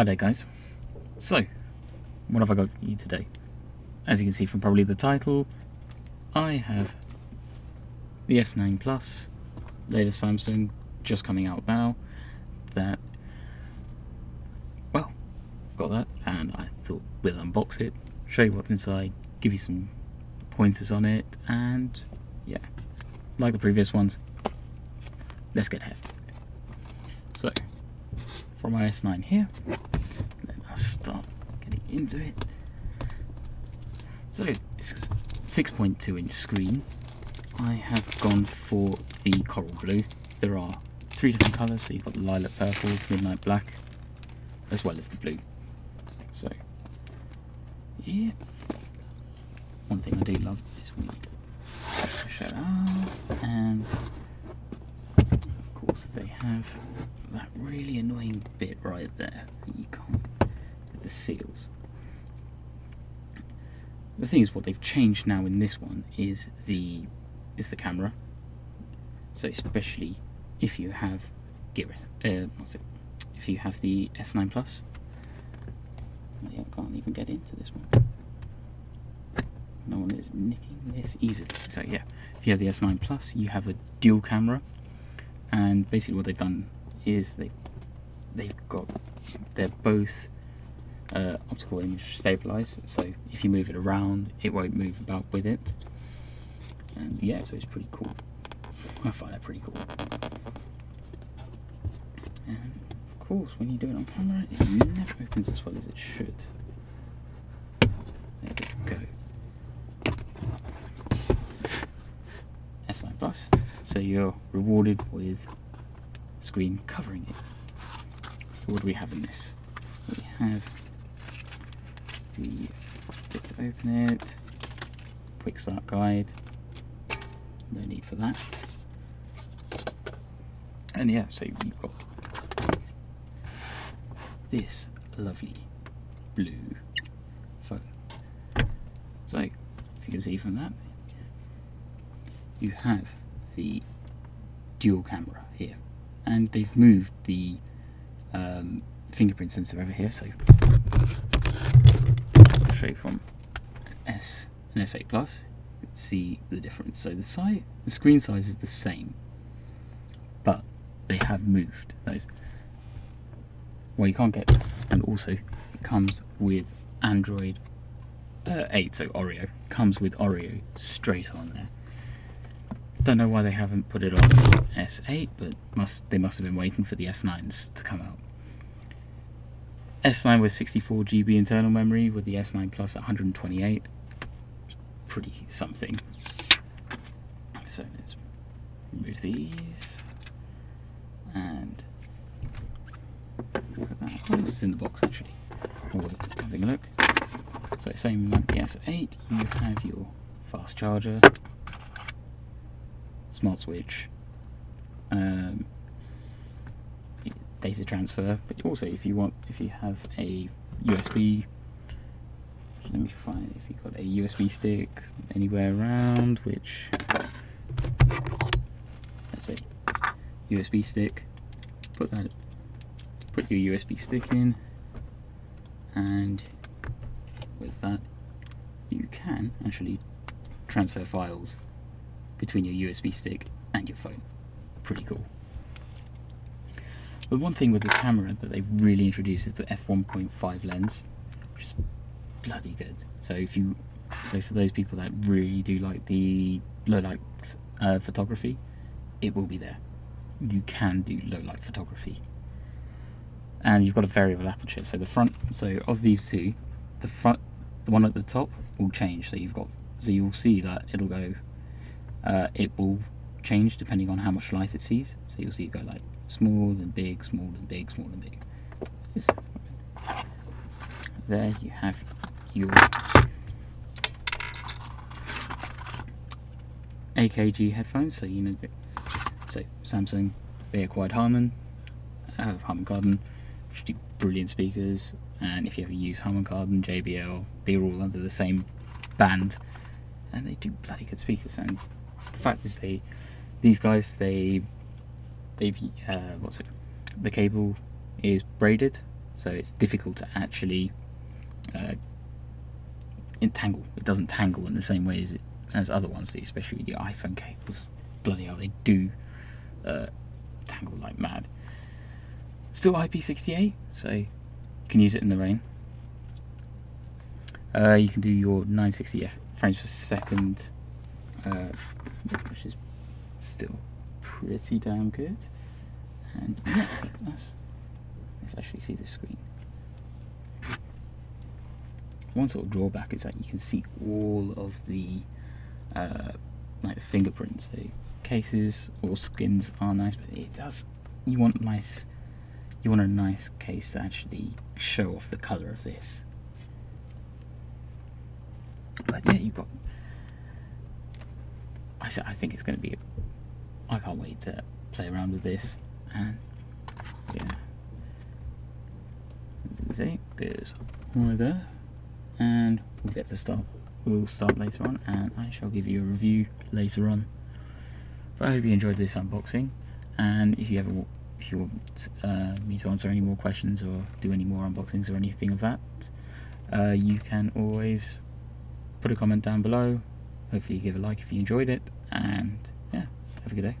Hi there guys. So, what have I got for you today? As you can see from probably the title, I have the S9 Plus, latest Samsung, just coming out now, that, well, I've got that, and I thought we'll unbox it, show you what's inside, give you some pointers on it, and yeah, like the previous ones, let's get ahead. So, from my S9 here, let us start getting into it. So it's 6.2 inch screen. I have gone for the coral blue. There are 3 different colours, so you've got the lilac purple, midnight black, as well as the blue. So yeah, one thing I do love is when you push it out, and of course they have that really annoying bit right there that you can't, with the seals. The thing is, what they've changed now in this one is the camera. So especially if you have if you have the S9 Plus. I can't even get into this one. No one is nicking this easily. So yeah, if you have the S9 Plus, you have a dual camera, and basically what they've done is they're both optical image stabilized, so if you move it around it won't move about with it, and yeah, so it's pretty cool. I find that pretty cool. And of course when you do it on camera it never opens as well as it should. There we go. S9 Plus, so you're rewarded with screen covering it. So what do we have in this? We have the bit to open it, quick start guide, no need for that, and yeah, so you've got this lovely blue phone. So if you can see from that, you have the dual camera here, and they've moved the fingerprint sensor over here, so I'll show you from an S8 Plus, you can see the difference. So the screen size is the same, but they have moved those. Well, you can't get, and also it comes with Android 8, so Oreo, comes with Oreo straight on there. Don't know why they haven't put it on S8, but they must have been waiting for the S9s to come out. S9 with 64 GB internal memory, with the S9 Plus at 128. Pretty something. So let's remove these and put that. What else is in the box actually? Having a look. So same like the S8, you have your fast charger, smart switch, data transfer, but also if you have a USB, let me find if you've got a USB stick anywhere around, which, let's say USB stick, put your USB stick in, and with that you can actually transfer files between your USB stick and your phone. Pretty cool. But one thing with the camera that they've really introduced is the f1.5 lens, which is bloody good. So for those people that really do like the low light photography, it will be there. You can do low light photography, and you've got a variable aperture. So of these two, the one at the top will change. So you'll see that it'll go. It will change depending on how much light it sees. So you'll see it go like small and big, small and big, small and big. There you have your AKG headphones. So you know so Samsung, they acquired Harman Kardon, which do brilliant speakers. And if you ever use Harman Kardon, JBL, they're all under the same band, and they do bloody good speakers. And the fact is, these guys, the cable is braided, so it's difficult to actually entangle. It doesn't tangle in the same way as other ones do, especially the iPhone cables. Bloody hell, they do tangle like mad. Still IP68, so you can use it in the rain. You can do your 960 frames per second, which is still pretty damn good. And yeah, let's actually see the screen. One sort of drawback is that you can see all of the like the fingerprints. So cases or skins are nice, but it does. You want a nice case to actually show off the colour of this. But yeah, you've got. I think it's going to be. I can't wait to play around with this, and yeah. As you can see, goes right there, and we'll start later on, and I shall give you a review later on. But I hope you enjoyed this unboxing, and if you want me to answer any more questions or do any more unboxings or anything of that, you can always put a comment down below. Hopefully you give a like if you enjoyed it, and yeah, have a good day.